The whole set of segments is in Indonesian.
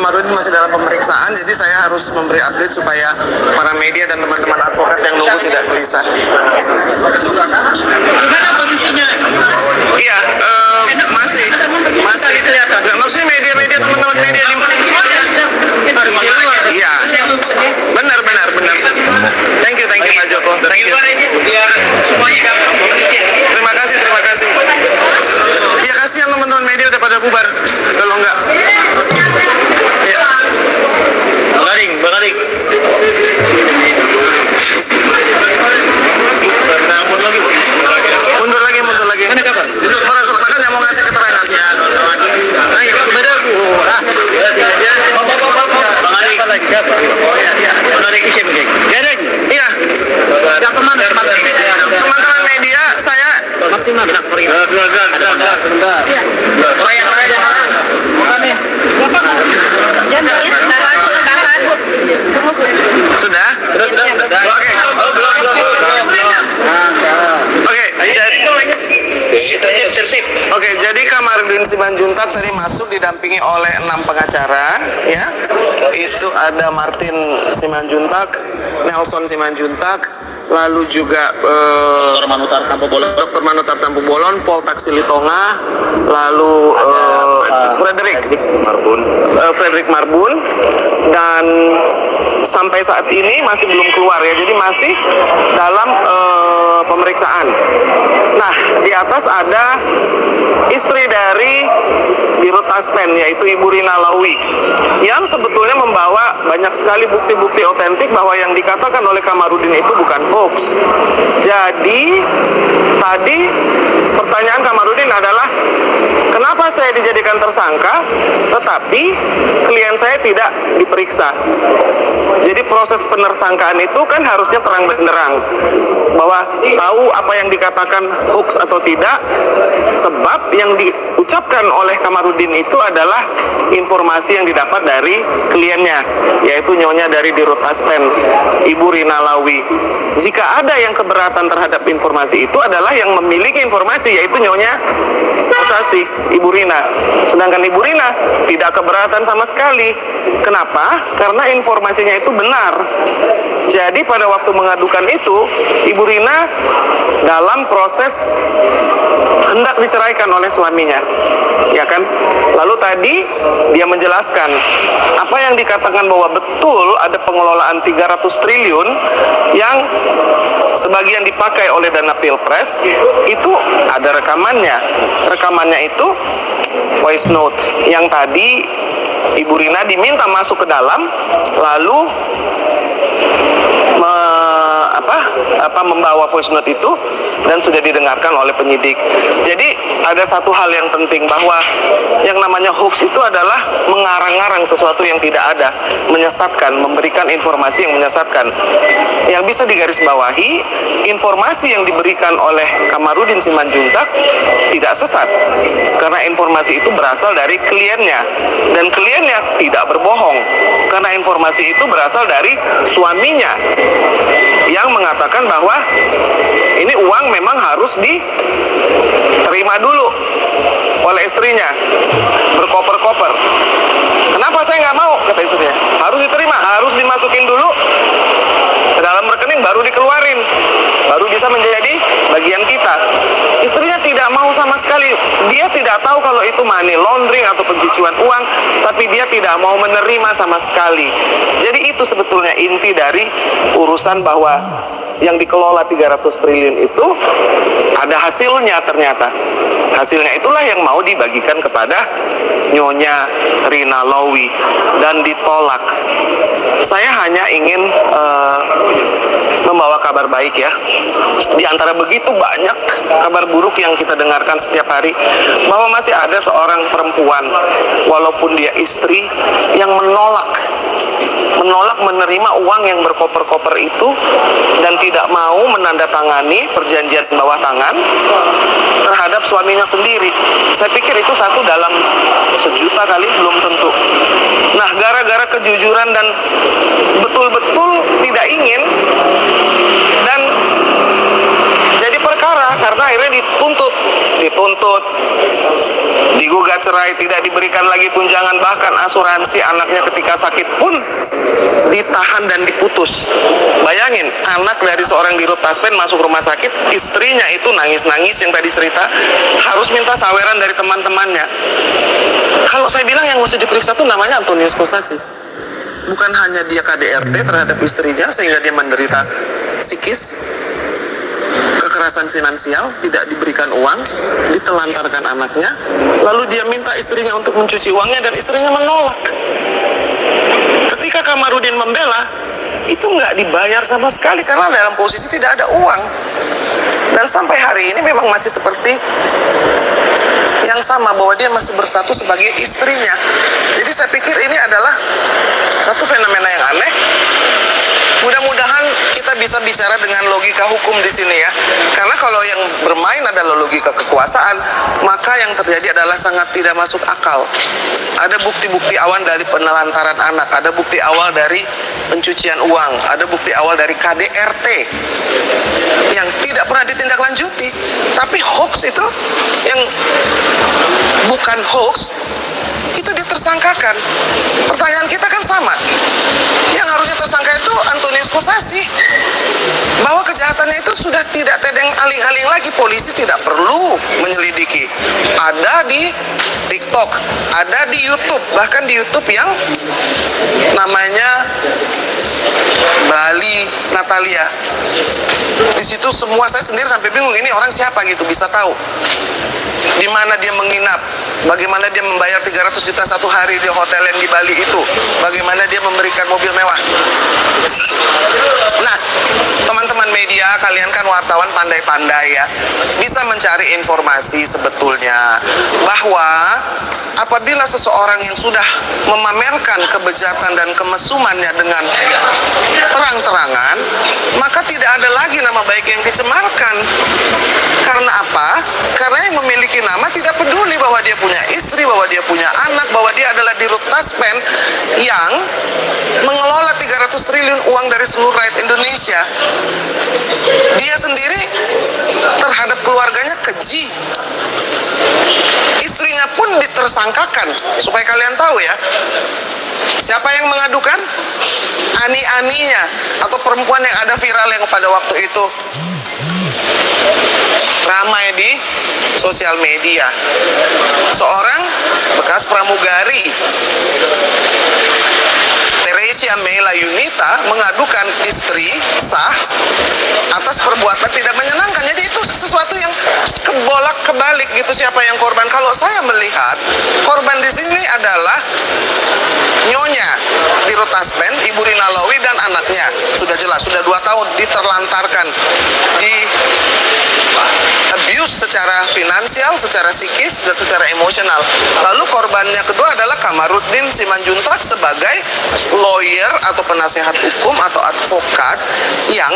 Kamarudin masih dalam pemeriksaan, jadi saya harus memberi update supaya para media dan teman-teman advokat yang nunggu tidak gelisah. Gimana posisinya? Iya, masih. Nggak, maksudnya media teman-teman media di. Iya, benar. Thank you Pak Joko. Thank you. Terima kasih. Iya, kasihan teman-teman media udah pada bubar. Kalau enggak. Iya. Bang Aring. Mundur lagi. Mana kapan? Makanya mau ngasih keterangan. Bang Aring lagi siapa? Bang Aring siapa? Iya. Teman-teman media, saya. Sudah? Oke, jadi Kamarudin Simanjuntak tadi masuk didampingi oleh 6 pengacara, ya. Itu ada Martin Simanjuntak, Nelson Simanjuntak, lalu juga Dr. Manutar Tampu Bolon, Paul Taksilitonga, lalu Frederick Marbun, dan sampai saat ini masih belum keluar ya, jadi masih dalam pemeriksaan. Nah, di atas ada istri dari Dirut Taspen, yaitu Ibu Rina Lawi, yang sebetulnya membawa banyak sekali bukti-bukti otentik bahwa yang dikatakan oleh Kamarudin itu bukan hoax. Jadi tadi pertanyaan Kamarudin adalah, kenapa saya dijadikan tersangka tetapi klien saya tidak diperiksa? Jadi proses penersangkaan itu kan harusnya terang benderang, bahwa tahu apa yang dikatakan hoax atau tidak, sebab yang diucapkan oleh Kamarudin itu adalah informasi yang didapat dari kliennya, yaitu nyonya dari Dirut Taspen, Ibu Rina Lawi. Jika ada yang keberatan terhadap informasi itu adalah yang memiliki informasi, yaitu nyonya Asasi, Ibu Rina. Sedangkan Ibu Rina tidak keberatan sama sekali. Kenapa? Karena informasinya itu benar. Jadi pada waktu mengadukan itu, Ibu Rina dalam proses hendak diceraikan oleh suaminya, ya kan? Lalu tadi dia menjelaskan apa yang dikatakan bahwa betul ada pengelolaan 300 triliun yang sebagian dipakai oleh dana Pilpres, itu ada rekamannya. Rekamannya itu voice note yang tadi Ibu Rina diminta masuk ke dalam, lalu membawa voice note itu dan sudah didengarkan oleh penyidik. Jadi ada satu hal yang penting, bahwa yang namanya hoax itu adalah mengarang-arang sesuatu yang tidak ada, menyesatkan, memberikan informasi yang menyesatkan. Yang bisa digarisbawahi, informasi yang diberikan oleh Kamarudin Simanjuntak tidak sesat, karena informasi itu berasal dari kliennya, dan kliennya tidak berbohong, karena informasi itu berasal dari suaminya yang mengatakan bahwa ini uang memang harus diterima dulu oleh istrinya, berkoper-koper. Kenapa saya nggak mau, kata istrinya? Harus diterima, harus dimasukin dulu ke dalam rekening, baru dikeluarin, baru bisa menjadi bagian kita. Istrinya tidak mau sama sekali. Dia tidak tahu kalau itu money laundering atau pencucian uang, tapi dia tidak mau menerima sama sekali. Jadi itu sebetulnya inti dari urusan, bahwa yang dikelola 300 triliun itu ada hasilnya ternyata. Hasilnya itulah yang mau dibagikan kepada Nyonya Rina Lawi dan ditolak. Saya hanya ingin membawa kabar baik ya. Di antara begitu banyak kabar buruk yang kita dengarkan setiap hari, bahwa masih ada seorang perempuan, walaupun dia istri, yang menolak menerima uang yang berkoper-koper itu, dan tidak mau menandatangani perjanjian bawah tangan terhadap suaminya sendiri. Saya pikir itu satu dalam sejuta kali, belum tentu. Nah, gara-gara kejujuran dan betul-betul tidak ingin, dan jadi perkara karena akhirnya dituntut, digugat cerai, tidak diberikan lagi tunjangan, bahkan asuransi anaknya ketika sakit pun ditahan dan diputus. Bayangin, anak dari seorang dirut Taspen masuk rumah sakit, istrinya itu nangis-nangis yang tadi cerita, harus minta saweran dari teman-temannya. Kalau saya bilang yang mesti diperiksa tuh namanya Antonius Kosasi. Bukan hanya dia KDRT terhadap istrinya sehingga dia menderita psikis, kekerasan finansial, tidak diberikan uang, ditelantarkan anaknya, lalu dia minta istrinya untuk mencuci uangnya dan istrinya menolak. Ketika Kamarudin membela, itu nggak dibayar sama sekali karena dalam posisi tidak ada uang. Dan sampai hari ini memang masih seperti yang sama, bahwa dia masih berstatus sebagai istrinya. Jadi saya pikir ini adalah satu fenomena yang aneh. Mudah-mudahan kita bisa bicara dengan logika hukum di sini ya. Karena kalau yang bermain adalah logika kekuasaan, maka yang terjadi adalah sangat tidak masuk akal. Ada bukti-bukti awal dari penelantaran anak, ada bukti awal dari pencucian uang, ada bukti awal dari KDRT yang tidak pernah ditindaklanjuti. Tapi hoax itu yang bukan hoax itu ditersangkakan. Pertanyaan kita kan sama. Yang harusnya tersangka itu Antonius Kosasi. Bahwa kejahatannya itu sudah tidak tedeng aling-aling lagi. Polisi tidak perlu menyelidiki. Ada di TikTok, ada di YouTube, bahkan di YouTube yang namanya Bali Natalia. Di situ semua, saya sendiri sampai bingung, ini orang siapa gitu bisa tahu di mana dia menginap, bagaimana dia membayar 300 juta satu hari di hotel yang di Bali itu, bagaimana dia memberikan mobil mewah. Nah, teman-teman media, kalian kan wartawan pandai-pandai ya, bisa mencari informasi sebetulnya bahwa apabila seseorang yang sudah memamerkan kebejatan dan kemesumannya dengan terang-terangan, maka tidak ada lagi nama baik yang dicemarkan. Karena apa? Karena yang memiliki nama tidak peduli bahwa dia punya istri, bahwa dia punya anak, bahwa dia adalah dirut Taspen yang mengelola 300 triliun uang dari seluruh rakyat Indonesia. Dia sendiri terhadap keluarganya keji. Istrinya pun ditersangkakan. Supaya kalian tahu ya, siapa yang mengadukan? Ani-aninya atau perempuan yang ada viral yang pada waktu itu ramai di sosial media. Seorang bekas pramugari, Teresia Mela Yunita, mengadukan istri sah atas perbuatan tidak menyenangkan. Jadi itu sesuatu yang kebolak-kebalik gitu. Siapa yang korban? Kalau saya melihat korban di sini adalah Nyonya Dirut Taspen, Ibu Rina Lawi dan anaknya. Sudah jelas, sudah 2 tahun diterlantarkan, di abuse secara finansial, secara psikis, dan secara emosional. Lalu korbannya kedua adalah Kamarudin Simanjuntak sebagai lawyer atau penasehat hukum atau advokat yang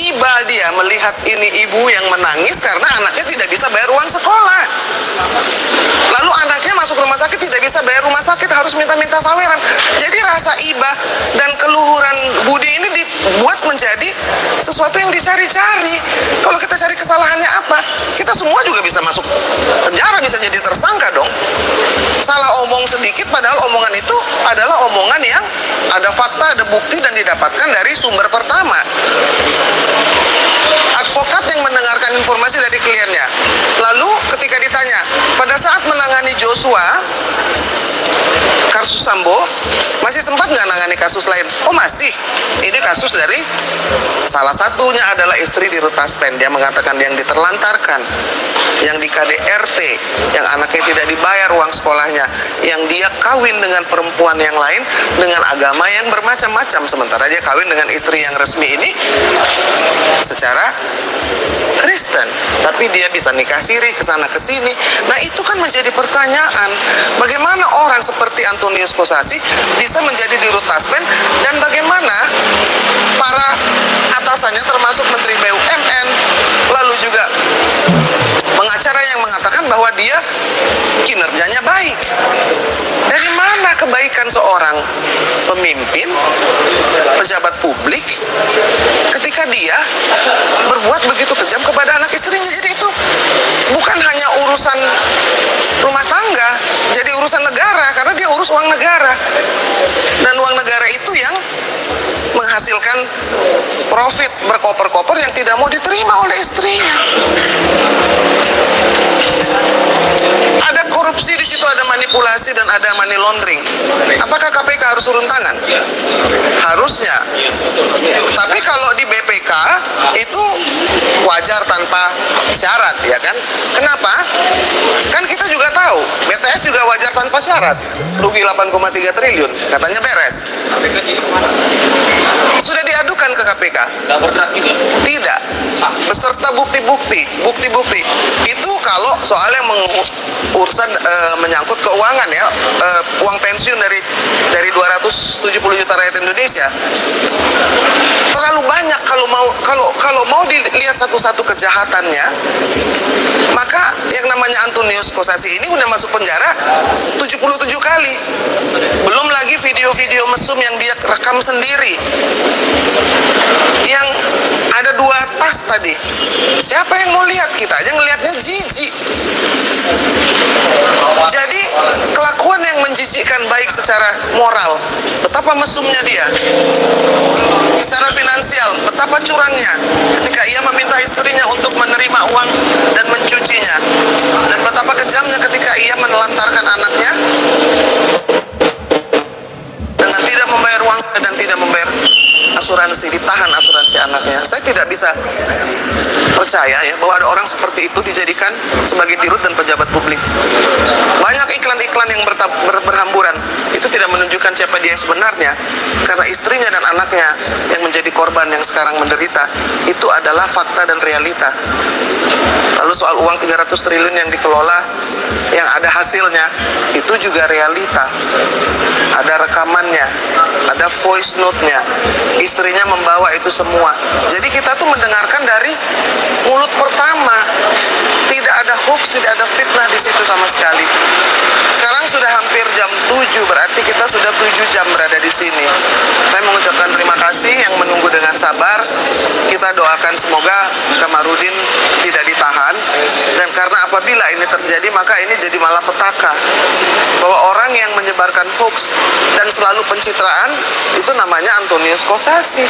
iba dia melihat ini ibu yang menangis karena anaknya tidak bisa bayar uang sekolah. Lalu anaknya masuk rumah sakit, tidak bisa bayar rumah sakit, harus minta-minta saweran. Jadi rasa iba dan keluhuran budi ini dibuat menjadi sesuatu yang dicari-cari. Kalau kita cari kesalahannya apa, kita semua juga bisa masuk penjara, bisa jadi tersangka dong. Salah omong sedikit padahal omongan itu adalah omongan yang ada fakta, ada bukti dan didapatkan dari sumber pertama. Advokat yang mendengarkan informasi dari kliennya. Lalu ketika ditanya, pada saat menangani Joshua, kasus Sambo, masih sempat nggak nangani kasus lain? Oh masih. Ini kasus dari salah satunya adalah istri Dirut Taspen. Dia mengatakan yang diterlantarkan, yang di KDRT, yang anaknya tidak dibayar uang sekolahnya, yang dia kawin dengan perempuan yang lain dengan agama yang bermacam-macam, sementara dia kawin dengan istri yang resmi ini secara Kristen, tapi dia bisa nikah siri kesana kesini. Nah itu kan menjadi pertanyaan, bagaimana orang seperti Antonius Kosasi bisa menjadi Dirut Taspen, dan bagaimana para atasannya termasuk Menteri BUMN, lalu juga pengacara yang mengatakan bahwa dia kinerjanya baik. Dari mana kebaikan seorang pemimpin, pejabat publik, ketika dia berbuat begitu kejam kepada anak istrinya. Jadi itu bukan hanya urusan rumah tangga, jadi urusan negara, karena dia urus uang negara. Dan uang negara itu yang menghasilkan profit berkoper-koper yang tidak mau diterima oleh istrinya. Ada korupsi di situ, ada manipulasi dan ada money laundering. Apakah KPK harus turun tangan? Harusnya. Tapi kalau di BPK itu wajar tanpa syarat, ya kan? Kenapa? Kan kita juga tahu BTS juga wajar tanpa syarat. Rugi 8,3 triliun, katanya beres. Sudah diadukan ke KPK? Nggak bergerak juga. Tidak. Beserta bukti-bukti. Itu kalau soalnya urusan menyangkut keuangan, ya, uang pensiun dari 270 juta rakyat Indonesia. Terlalu banyak kalau mau dilihat satu-satu kejahatannya, maka yang namanya Antonius Kosasi ini udah masuk penjara 77 kali. Belum lagi video-video mesum yang dia rekam sendiri. Yang ada 2 tas tadi. Siapa yang mau lihat? Kita aja ngelihatnya jijik. Jadi kelakuan yang menjijikkan baik secara moral, betapa mesumnya dia. Secara finansial, betapa curangnya ketika ia meminta istrinya untuk menerima uang dan mencucinya. Dan betapa kejamnya ketika ia menelantarkan anaknya dengan tidak membayar uang dan tidak membayar asuransi, ditahan asuransi anaknya. Saya tidak bisa percaya ya bahwa ada orang seperti itu dijadikan sebagai dirut dan pejabat publik. Banyak iklan-iklan yang berhamburan, itu tidak menunjukkan siapa dia yang sebenarnya, karena istrinya dan anaknya yang menjadi korban yang sekarang menderita. Itu adalah fakta dan realita. Lalu soal uang 300 triliun yang dikelola, yang ada hasilnya, itu juga realita. Ada rekamannya, ada voice note-nya. Istrinya membawa itu semua. Jadi kita tuh mendengarkan dari mulut pertama. Tidak ada hoax, tidak ada fitnah di situ sama sekali. Sekarang sudah hampir jam 7, berarti kita sudah 7 jam berada di sini. Saya mengucapkan terima kasih yang menunggu dengan sabar. Kita doakan semoga Kamarudin tidak ditahan. Dan karena apabila ini terjadi, maka ini jadi malapetaka. Bahwa orang yang menyebarkan hoax dan selalu pencitraan, itu namanya Antonius Kosasi.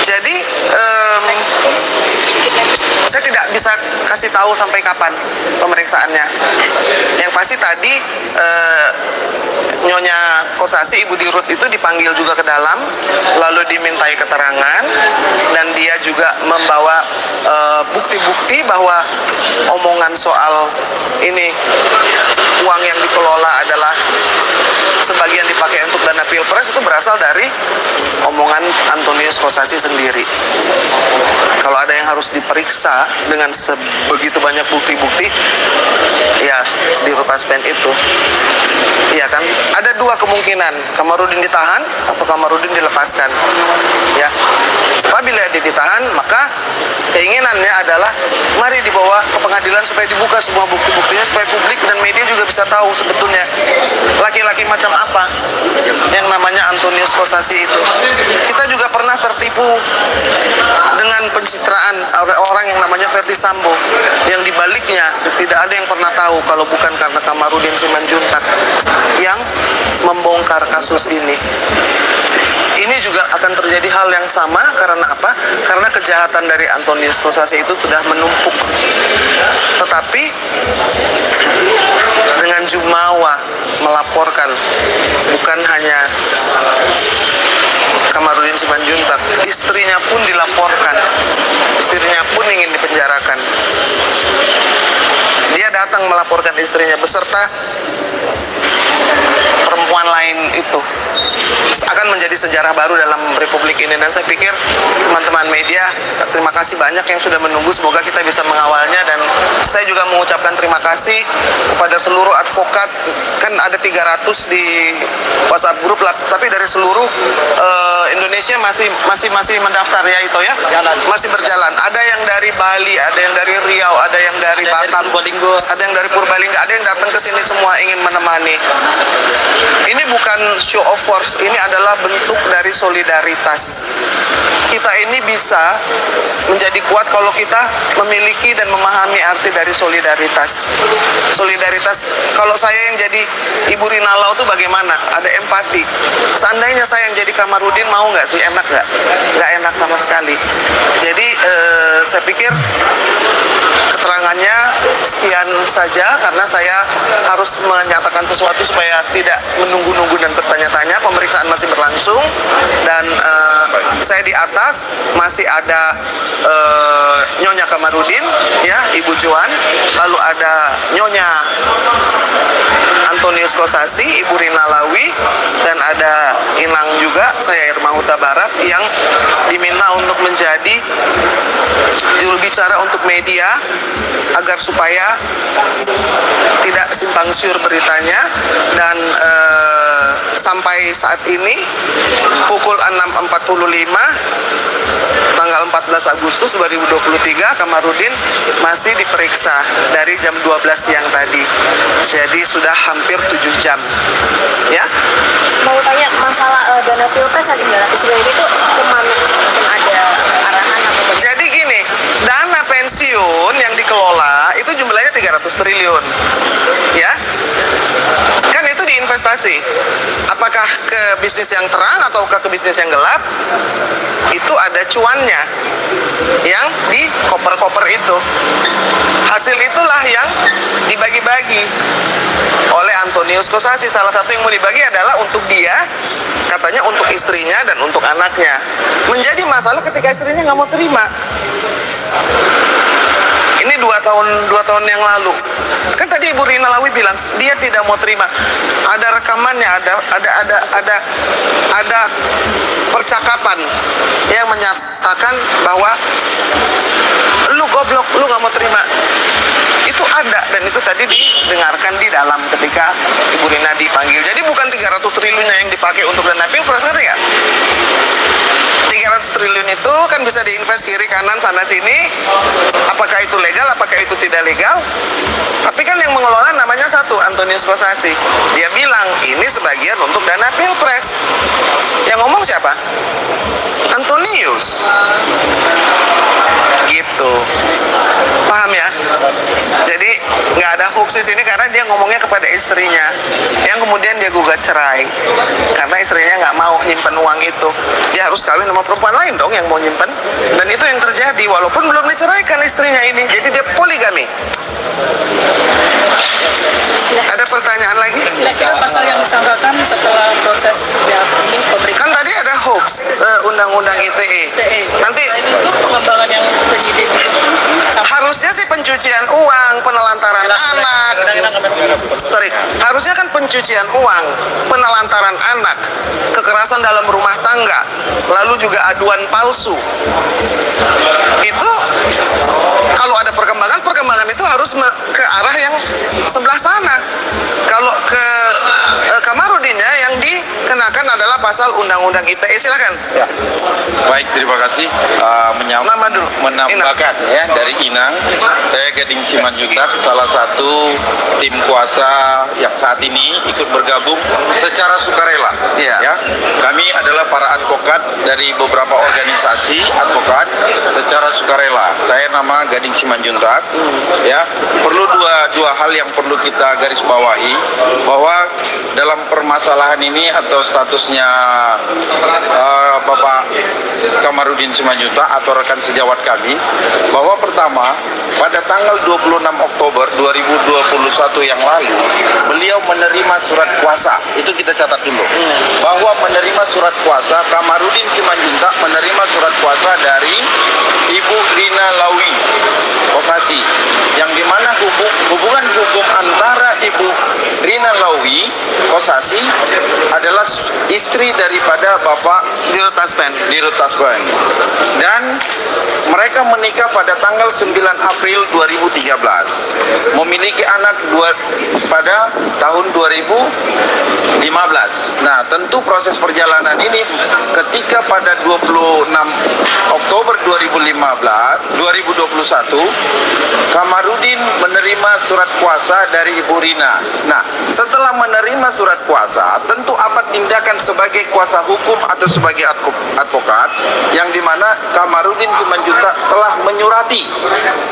Jadi saya tidak bisa kasih tahu sampai kapan pemeriksaannya. Yang pasti tadi Nyonya Kosasi, Ibu Dirut itu dipanggil juga ke dalam, lalu dimintai keterangan, dan dia juga membawa bukti-bukti bahwa omongan soal ini uang yang dikelola adalah sebagian dipakai untuk dana pilpres itu berasal dari omongan Antonius Kosasi sendiri. Kalau ada yang harus diperiksa dengan sebegitu banyak bukti-bukti, ya di Rutaspen itu, ya kan, ada 2 kemungkinan: Kamarudin ditahan atau Kamarudin dilepaskan. Ya, apabila dia ditahan, maka keinginannya adalah mari dibawa ke pengadilan supaya dibuka semua bukti-buktinya, supaya publik dan media juga bisa tahu sebetulnya laki-laki macam apa yang namanya Antonius Kosasi itu. Kita juga pernah tertipu dengan pencitraan oleh orang yang namanya Ferdy Sambo, yang dibaliknya tidak ada yang pernah tahu kalau bukan karena Kamarudin Simanjuntak yang membongkar kasus ini. Ini juga akan terjadi hal yang sama. Karena apa? Karena kejahatan dari Antonius Kosasi itu sudah menumpuk. Tetapi dengan jumawa melaporkan, bukan hanya Kamarudin Simanjuntak, istrinya pun dilaporkan. Istrinya pun ingin dipenjarakan. Dia datang melaporkan istrinya beserta perempuan lain itu. Akan akan menjadi sejarah baru dalam Republik ini. Dan saya pikir teman-teman media, terima kasih banyak yang sudah menunggu. Semoga kita bisa mengawalnya, dan saya juga mengucapkan terima kasih kepada seluruh advokat. Kan ada 300 di WhatsApp grup lah, tapi dari seluruh Indonesia masih mendaftar ya itu ya, masih berjalan. Ada yang dari Bali, ada yang dari Riau, ada yang dari Batam, ada yang dari Purbalingga, ada yang datang ke sini semua ingin menemani. Ini bukan show of force, ini adalah bentuk dari solidaritas. Kita ini bisa menjadi kuat kalau kita memiliki dan memahami arti dari solidaritas. Solidaritas, kalau saya yang jadi Ibu Rina Lau itu bagaimana? Ada empati. Seandainya saya yang jadi Kamarudin, mau nggak sih? Enak nggak? Nggak enak sama sekali. Jadi saya pikir keterangannya sekian saja, karena saya harus menyatakan sesuatu supaya tidak menunggu-nunggu dan bertanya-tanya. Pemeriksaan masih berlangsung, dan saya di atas masih ada Nyonya Kamarudin, ya, Ibu Juan, lalu ada Nyonya Antonius Kosasi, Ibu Rina Lawi, dan ada Inang juga, saya Irma Huta Barat, yang diminta untuk menjadi juru bicara untuk media agar supaya tidak simpang siur beritanya. Dan sampai saat ini pukul 6.45 tanggal 14 Agustus 2023 Kamarudin masih diperiksa dari jam 12 siang tadi. Jadi sudah hampir 7 jam. Ya. Mau tanya masalah dana pilpres ada 300 triliun itu kemana? Mungkin ada arahan atau Jadi gini, dana pensiun yang dikelola itu jumlahnya 300 triliun. Ya. Kan itu diinvestasi. Apakah ke bisnis yang terang atau ke bisnis yang gelap? Itu ada cuannya yang di koper-koper itu. Hasil itulah yang dibagi-bagi oleh Antonius Kosasi. Salah satu yang mau dibagi adalah untuk dia, katanya untuk istrinya dan untuk anaknya. Menjadi masalah ketika istrinya nggak mau terima. Ini 2 tahun yang lalu. Kan tadi Ibu Rina Lawi bilang dia tidak mau terima. Ada rekamannya, ada percakapan yang menyatakan bahwa lu goblok, lu nggak mau terima. Itu ada, dan itu tadi didengarkan di dalam ketika Ibu Rina dipanggil. Jadi bukan 300 triliunnya yang dipakai untuk dana pilpres, ngerti nggak? 300 triliun itu kan bisa diinvest kiri kanan sana sini. Apakah itu legal, apakah itu tidak legal? Tapi kan yang mengelola namanya satu, Antonius Kosasi. Dia bilang ini sebagian untuk dana pilpres. Yang ngomong siapa? Antonius. Gitu. Paham ya? Jadi nggak ada hoax di sini karena dia ngomongnya kepada istrinya, yang kemudian dia gugat cerai karena istrinya nggak mau nyimpen uang itu. Dia harus kawin sama perempuan lain dong yang mau nyimpen, dan itu yang terjadi walaupun belum diceraikan istrinya ini. Jadi dia poligami. Ada pertanyaan lagi? Kira-kira pasal yang disangkakan setelah proses ini Kan pemeriksaan tadi ada hoax undang-undang ITE. ITE. Nanti Selain itu pengembangan yang penyidik harusnya sih pencucian uang, penelantaran anak. Sorry, harusnya kan pencucian uang, penelantaran anak, kekerasan dalam rumah tangga, lalu juga aduan palsu. Itu kalau ada perkembangan itu harus ke arah yang sebelah sana. Kalau ke Kamarudinnya yang dikenakan adalah pasal undang-undang ITE. Silakan. Ya, baik, terima kasih. Nama dulu. Menambahkan ya dari Inang, saya Gading Simanjuntak, salah satu tim kuasa yang saat ini ikut bergabung secara sukarela. Iya. Ya, kami adalah para advokat dari beberapa organisasi advokat secara sukarela. Saya nama Gading Simanjuntak. Ya, perlu dua hal yang perlu kita garis bawahi, bahwa dalam permasalahan ini atau statusnya Bapak Kamarudin Simanjuntak atau rekan sejawat kami, bahwa pertama pada tanggal 26 Oktober 2021 yang lalu beliau menerima surat kuasa. Itu kita catat dulu, bahwa menerima surat kuasa, Kamarudin Simanjuntak menerima surat kuasa dari Ibu Rina Lawi Kosasi, yang dimana hubungan hukum antara Ibu Rina Lawi Kosasi adalah istri daripada Bapak Dirut Taspen. dan mereka menikah pada tanggal 9 April 2013, memiliki anak pada tahun 2015. Nah, tentu proses perjalanan ini ketika pada 26 Oktober 2021 Kamarudin menerima surat kuasa dari Ibu Rina. Nah, setelah menerima surat kuasa, tentu apa tindakan sebagai kuasa hukum atau sebagai advokat yang dimana Kamarudin Simanjuntak telah menyurati.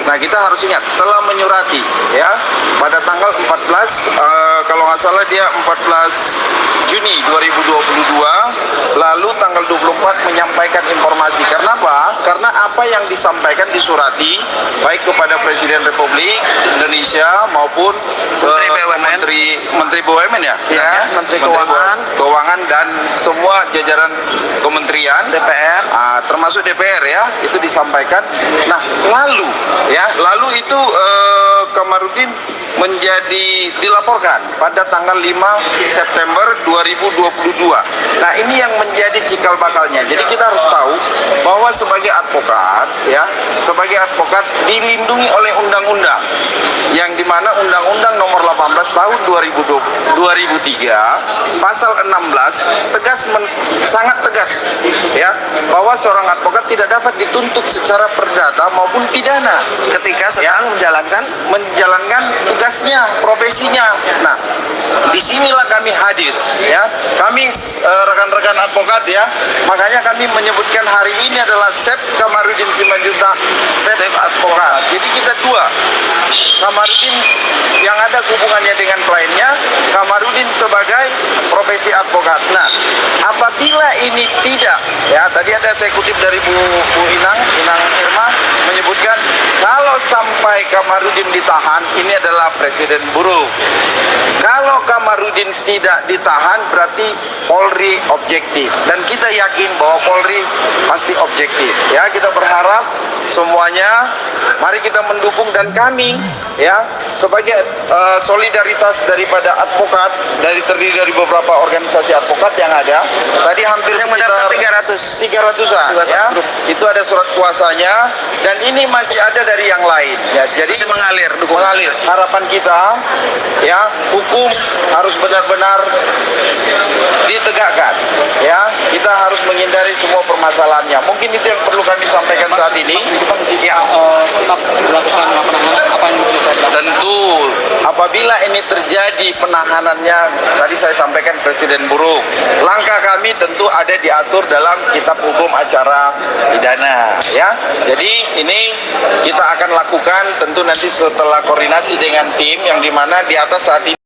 Nah, kita harus ingat telah menyurati ya pada tanggal 14 kalau nggak salah dia 14 Juni 2022, lalu tanggal 24 menyampaikan informasi. Karena apa? Karena apa yang disampaikan disurati baik kepada Presiden Republik Indonesia maupun Menteri BUMN. Menteri BUMN ya? Ya, Menteri Keuangan dan semua jajaran kementerian DPR. Termasuk DPR ya, itu disampaikan. Nah, lalu itu Kamarudin dilaporkan pada tanggal 5 September 2022. Nah, ini yang menjadi cikal bakalnya. Jadi kita harus tahu bahwa sebagai advokat dilindungi oleh undang-undang yang dimana Undang-Undang Nomor 18 Tahun 2003 Pasal 16 sangat tegas ya bahwa seorang advokat tidak dapat dituntut secara perdata maupun pidana Ketika sedang menjalankan tugasnya, profesinya. Nah, disinilah kami hadir ya. Kami rekan-rekan advokat ya. Makanya kami menyebutkan hari ini adalah Sep Kamarudin Simanjuntak Sep Advokat. Jadi kita dua. Kamarudin yang ada hubungannya dengan kliennya, Kamarudin sebagai profesi advokat. Nah, apabila ini tidak ya, tadi ada saya kutip dari Bu Inang Irma menyebutkan kalau sampai Kamarudin ditahan, ini adalah presiden buruk. Kalau Kamarudin tidak ditahan, berarti Polri objektif. Dan kita yakin bahwa Polri pasti objektif. Ya, kita berharap semuanya, mari kita mendukung dan kami, ya, sebagai solidaritas daripada advokat, terdiri dari beberapa organisasi advokat yang ada. Tadi hampir yang sekitar mendaftar 300-an, ya. Itu ada surat kuasanya dan ini masih ada dari yang lain. Ya, jadi Masih mengalir dukungan. mengalir. Harapan kita, ya, hukum harus benar-benar ditegakkan. Ya, kita harus menghindari semua permasalahannya. Mungkin itu yang perlu kami sampaikan saat ini. Ya, Tetap melakukan penahanan apa yang tentu apabila ini terjadi penahanannya, tadi saya sampaikan presiden buruk. Langkah kami tentu ada diatur dalam kitab hukum acara pidana, ya. Jadi ini kita akan lakukan tentu nanti setelah koordinasi dengan tim yang dimana di atas saat ini